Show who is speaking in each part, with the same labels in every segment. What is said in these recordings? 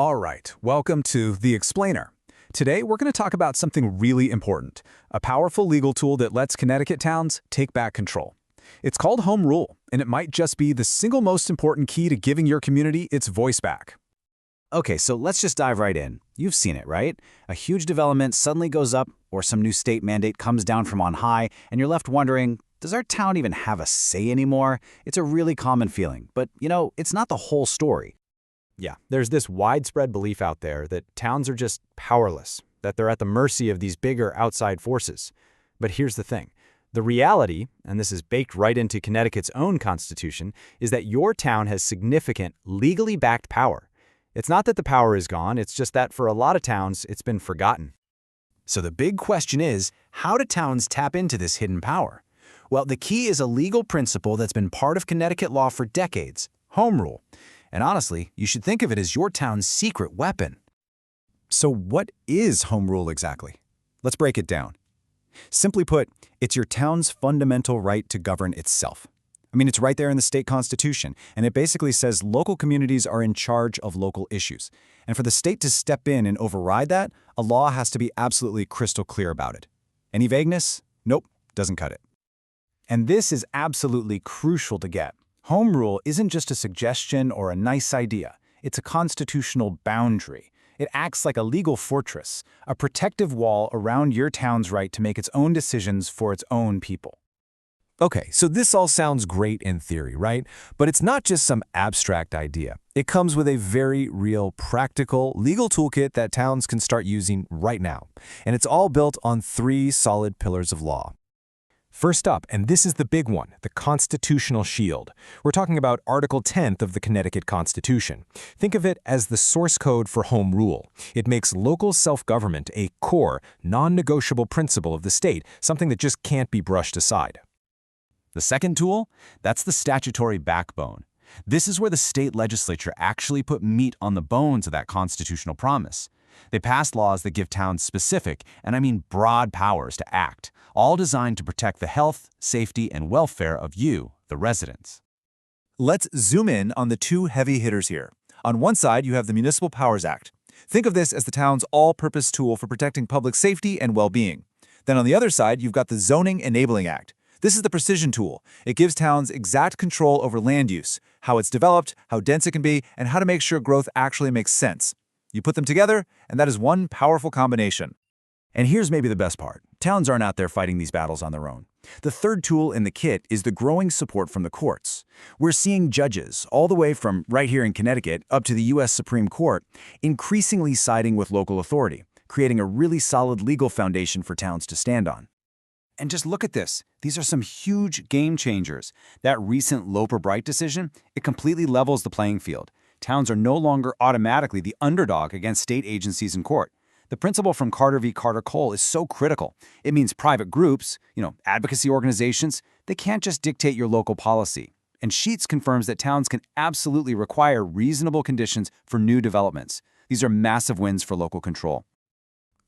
Speaker 1: All right, welcome to The Explainer. Today, we're going to talk about something really important, a powerful legal tool that lets Connecticut towns take back control. It's called Home Rule, and it might just be the single most important key to giving your community its voice back.
Speaker 2: Okay, so let's just dive right in. You've seen it, right? A huge development suddenly goes up, or some new state mandate comes down from on high, and you're left wondering, does our town even have a say anymore? It's a really common feeling, but it's not the whole story.
Speaker 3: Yeah, there's this widespread belief out there that towns are just powerless, that they're at the mercy of these bigger outside forces. But here's the thing. The reality, and this is baked right into Connecticut's own constitution, is that your town has significant, legally backed power. It's not that the power is gone, it's just that for a lot of towns, it's been forgotten.
Speaker 2: So the big question is, how do towns tap into this hidden power? Well, the key is a legal principle that's been part of Connecticut law for decades, home rule. And honestly, you should think of it as your town's secret weapon.
Speaker 1: So what is home rule exactly? Let's break it down. Simply put, it's your town's fundamental right to govern itself. It's right there in the state constitution, and it basically says local communities are in charge of local issues. And for the state to step in and override that, a law has to be absolutely crystal clear about it. Any vagueness? Nope, doesn't cut it. And this is absolutely crucial to get. Home rule isn't just a suggestion or a nice idea. It's a constitutional boundary. It acts like a legal fortress, a protective wall around your town's right to make its own decisions for its own people.
Speaker 4: Okay, so this all sounds great in theory, right? But it's not just some abstract idea. It comes with a very real, practical, legal toolkit that towns can start using right now. And it's all built on 3 solid pillars of law. First up, and this is the big one, the constitutional shield. We're talking about Article 10th of the Connecticut Constitution. Think of it as the source code for home rule. It makes local self-government a core, non-negotiable principle of the state, something that just can't be brushed aside.
Speaker 2: The second tool? That's the statutory backbone. This is where the state legislature actually put meat on the bones of that constitutional promise. They passed laws that give towns specific, and I mean broad powers to act, all designed to protect the health, safety, and welfare of you, the residents.
Speaker 5: Let's zoom in on the 2 heavy hitters here. On one side, you have the Municipal Powers Act. Think of this as the town's all-purpose tool for protecting public safety and well-being. Then on the other side, you've got the Zoning Enabling Act. This is the precision tool. It gives towns exact control over land use, how it's developed, how dense it can be, and how to make sure growth actually makes sense. You put them together, and that is one powerful combination.
Speaker 2: And here's maybe the best part. Towns aren't out there fighting these battles on their own. The third tool in the kit is the growing support from the courts. We're seeing judges, all the way from right here in Connecticut up to the U.S. Supreme Court, increasingly siding with local authority, creating a really solid legal foundation for towns to stand on. And just look at this. These are some huge game changers. That recent Loper-Bright decision, it completely levels the playing field. Towns are no longer automatically the underdog against state agencies in court. The principle from Carter v. Carter-Cole is so critical. It means private groups, advocacy organizations, they can't just dictate your local policy. And Sheets confirms that towns can absolutely require reasonable conditions for new developments. These are massive wins for local control.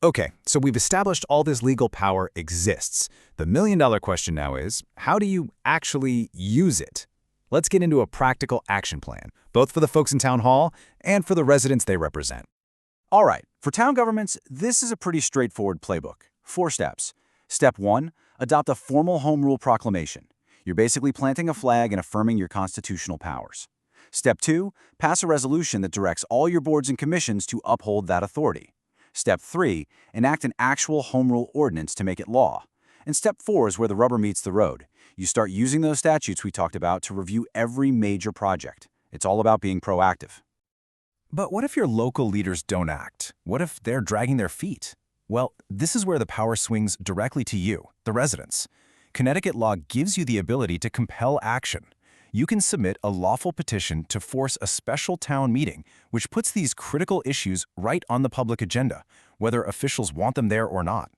Speaker 1: Okay, so we've established all this legal power exists. The million-dollar question now is, how do you actually use it? Let's get into a practical action plan, both for the folks in Town Hall and for the residents they represent.
Speaker 2: All right, for town governments, this is a pretty straightforward playbook. 4 steps. Step 1, adopt a formal home rule proclamation. You're basically planting a flag and affirming your constitutional powers. Step 2, pass a resolution that directs all your boards and commissions to uphold that authority. Step 3, enact an actual home rule ordinance to make it law. And Step 4 is where the rubber meets the road. You start using those statutes we talked about to review every major project. It's all about being proactive.
Speaker 1: But what if your local leaders don't act? What if they're dragging their feet? Well, this is where the power swings directly to you, the residents. Connecticut law gives you the ability to compel action. You can submit a lawful petition to force a special town meeting, which puts these critical issues right on the public agenda, whether officials want them there or not.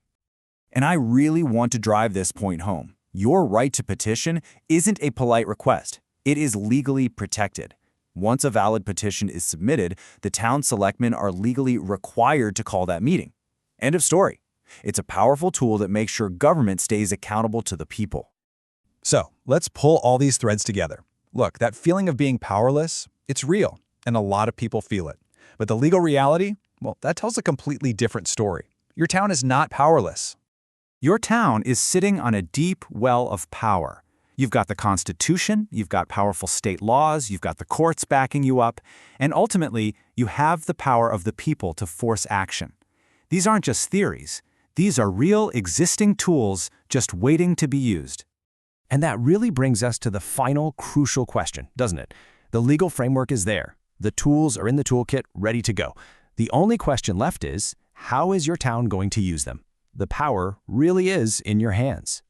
Speaker 5: And I really want to drive this point home. Your right to petition isn't a polite request. It is legally protected. Once a valid petition is submitted, the town selectmen are legally required to call that meeting. End of story. It's a powerful tool that makes sure government stays accountable to the people.
Speaker 4: So, let's pull all these threads together. Look, that feeling of being powerless, it's real, and a lot of people feel it.
Speaker 5: But the legal reality, well, that tells a completely different story. Your town is not powerless.
Speaker 1: Your town is sitting on a deep well of power. You've got the Constitution, you've got powerful state laws, you've got the courts backing you up, and ultimately, you have the power of the people to force action. These aren't just theories. These are real, existing tools just waiting to be used.
Speaker 4: And that really brings us to the final crucial question, doesn't it? The legal framework is there. The tools are in the toolkit, ready to go. The only question left is, how is your town going to use them? The power really is in your hands.